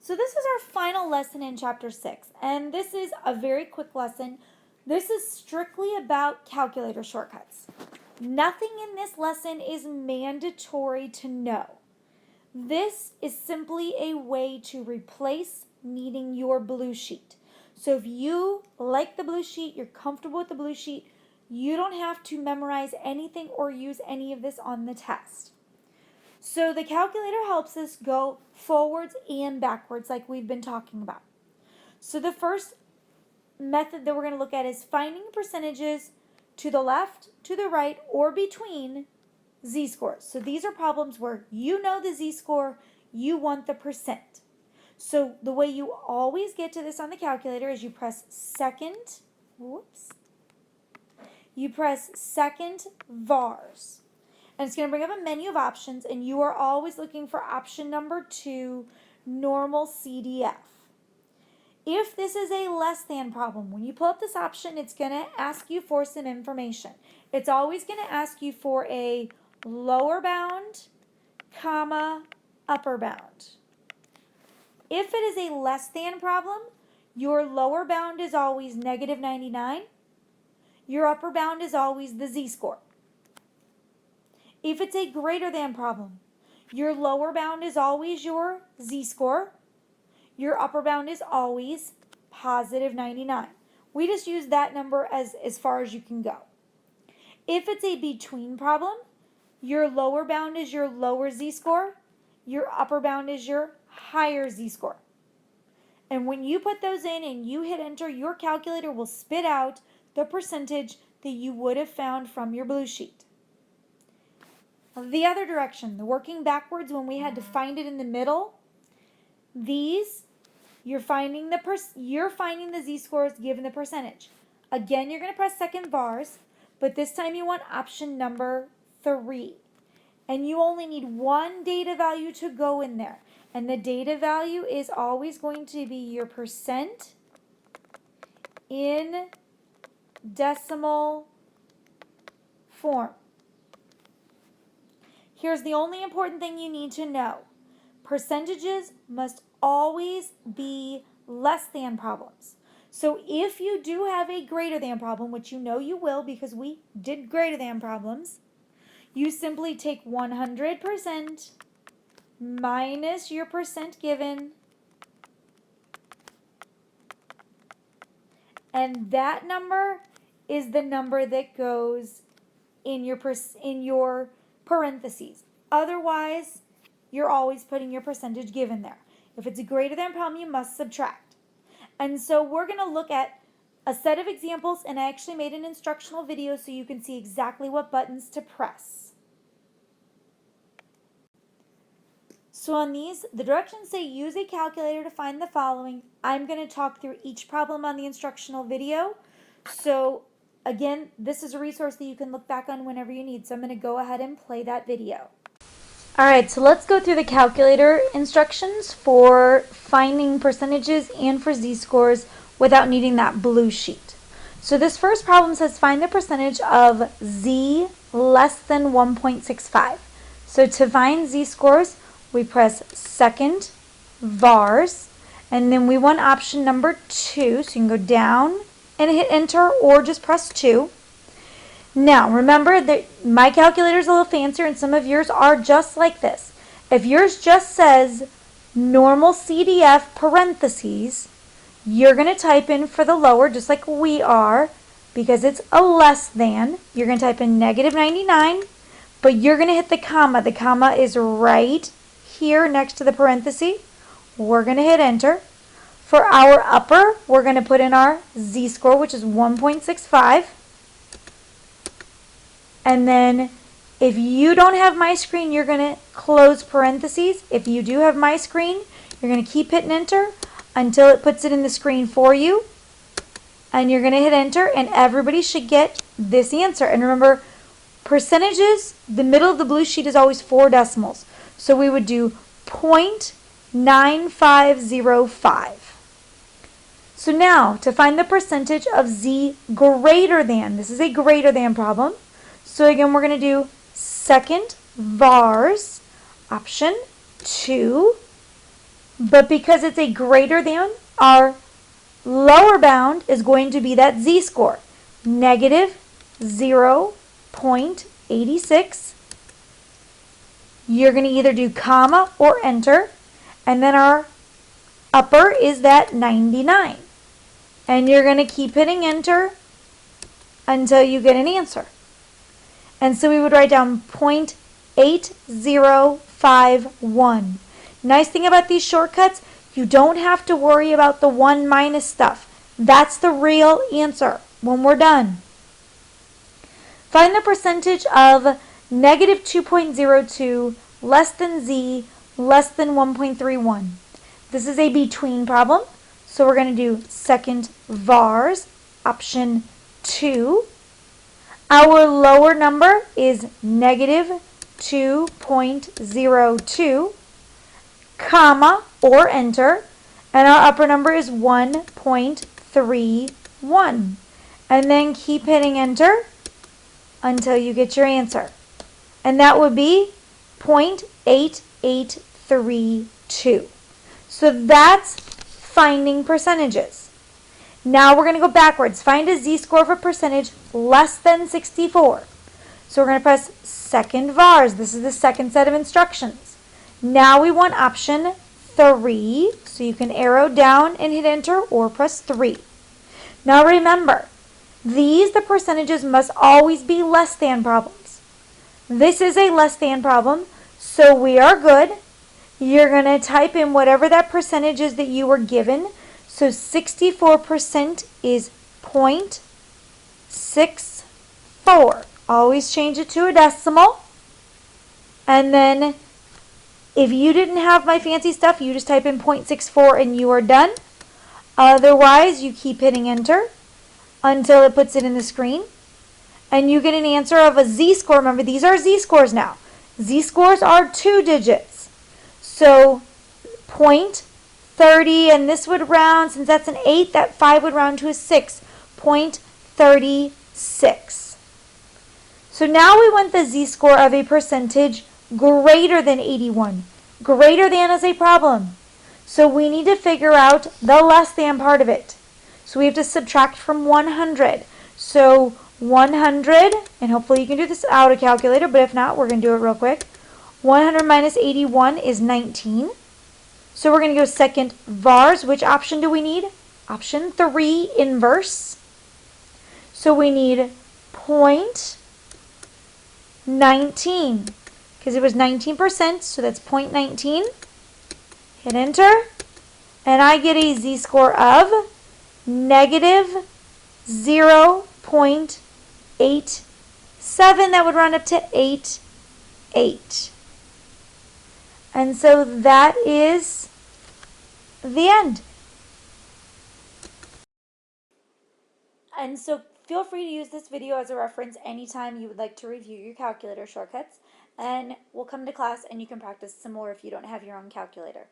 So this is our final lesson in chapter 6, and this is a very quick lesson. This is strictly about calculator shortcuts. Nothing in this lesson is mandatory to know. This is simply a way to replace needing your blue sheet. So if you like the blue sheet, you're comfortable with the blue sheet, you don't have to memorize anything or use any of this on the test. So the calculator helps us go forwards and backwards like we've been talking about. So the first method that we're going to look at is finding percentages to the left, to the right, or between z-scores. So these are problems where you know the z-score, you want the percent. So the way you always get to this on the calculator is you press second vars. And it's going to bring up a menu of options, and you are always looking for option number 2, normal CDF. If this is a less than problem, when you pull up this option, it's going to ask you for some information. It's always going to ask you for a lower bound, comma, upper bound. If it is a less than problem, your lower bound is always negative 99. Your upper bound is always the z-score. If it's a greater than problem, your lower bound is always your z-score. Your upper bound is always positive 99. We just use that number as far as you can go. If it's a between problem, your lower bound is your lower z-score. Your upper bound is your higher z-score. And when you put those in and you hit enter, your calculator will spit out the percentage that you would have found from your blue sheet. The other direction, the working backwards when we had to find it in the middle, these, you're finding the z-scores given the percentage. Again, you're going to press second vars, but this time you want option number 3. And you only need one data value to go in there. And the data value is always going to be your percent in decimal form. Here's the only important thing you need to know. Percentages must always be less than problems. So if you do have a greater than problem, which you know you will because we did greater than problems, you simply take 100% minus your percent given, and that number is the number that goes in your parentheses. Otherwise, you're always putting your percentage given there. If it's a greater than problem, you must subtract. And so we're going to look at a set of examples, and I actually made an instructional video so you can see exactly what buttons to press. So on these, the directions say use a calculator to find the following. I'm going to talk through each problem on the instructional video. So again, this is a resource that you can look back on whenever you need. So I'm going to go ahead and play that video. Alright, so let's go through the calculator instructions for finding percentages and for z-scores without needing that blue sheet. So this first problem says find the percentage of z less than 1.65. So to find z-scores, we press second vars, and then we want option number 2, so you can go down and hit enter or just press 2. Now, remember that my calculator is a little fancier and some of yours are just like this. If yours just says normal CDF parentheses, you're going to type in for the lower, just like we are, because it's a less than. You're going to type in negative 99, but you're going to hit the comma. The comma is right here next to the parenthesis. We're going to hit enter. For our upper, we're going to put in our z-score, which is 1.65. And then if you don't have my screen, you're going to close parentheses. If you do have my screen, you're going to keep hitting enter until it puts it in the screen for you. And you're going to hit enter, and everybody should get this answer. And remember, percentages, the middle of the blue sheet is always 4 decimals. So we would do 0.9505. So now, to find the percentage of z greater than, this is a greater than problem. So again, we're going to do second vars, option 2, But because it's a greater than, our lower bound is going to be that z-score, negative 0.86. You're going to either do comma or enter, and then our upper is that 99. And you're going to keep hitting enter until you get an answer. And so we would write down 0.8051. Nice thing about these shortcuts, you don't have to worry about the 1 minus stuff. That's the real answer when we're done. Find the percentage of negative 2.02 less than z less than 1.31. This is a between problem, so we're going to do second vars, option 2. Our lower number is negative 2.02, comma, or enter, and our upper number is 1.31. And then keep hitting enter until you get your answer. And that would be 0.8832. So that's finding percentages. Now we're going to go backwards. Find a z-score of a percentage less than 64. So we're going to press second vars. This is the second set of instructions. Now we want option 3. So you can arrow down and hit enter or press 3. Now remember, the percentages must always be less than problems. This is a less than problem, so we are good. You're going to type in whatever that percentage is that you were given. So 64% is 0.64. Always change it to a decimal. And then if you didn't have my fancy stuff, you just type in 0.64 and you are done. Otherwise, you keep hitting enter until it puts it in the screen. And you get an answer of a z-score. Remember, these are z-scores now. Z-scores are 2 digits. So 0.30, and this would round, since that's an 8, that 5 would round to a 6. 0.36. So now we want the z-score of a percentage greater than 81. Greater than is a problem. So we need to figure out the less than part of it. So we have to subtract from 100. So 100, and hopefully you can do this out of calculator, but if not, we're going to do it real quick. 100 minus 81 is 19. So we're going to go second vars. Which option do we need? Option 3, inverse. So we need 0.19, because it was 19%, so that's 0.19. Hit enter, and I get a z-score of negative 0.87. That would round up to 88. And so that is the end. And so feel free to use this video as a reference anytime you would like to review your calculator shortcuts. And we'll come to class and you can practice some more if you don't have your own calculator.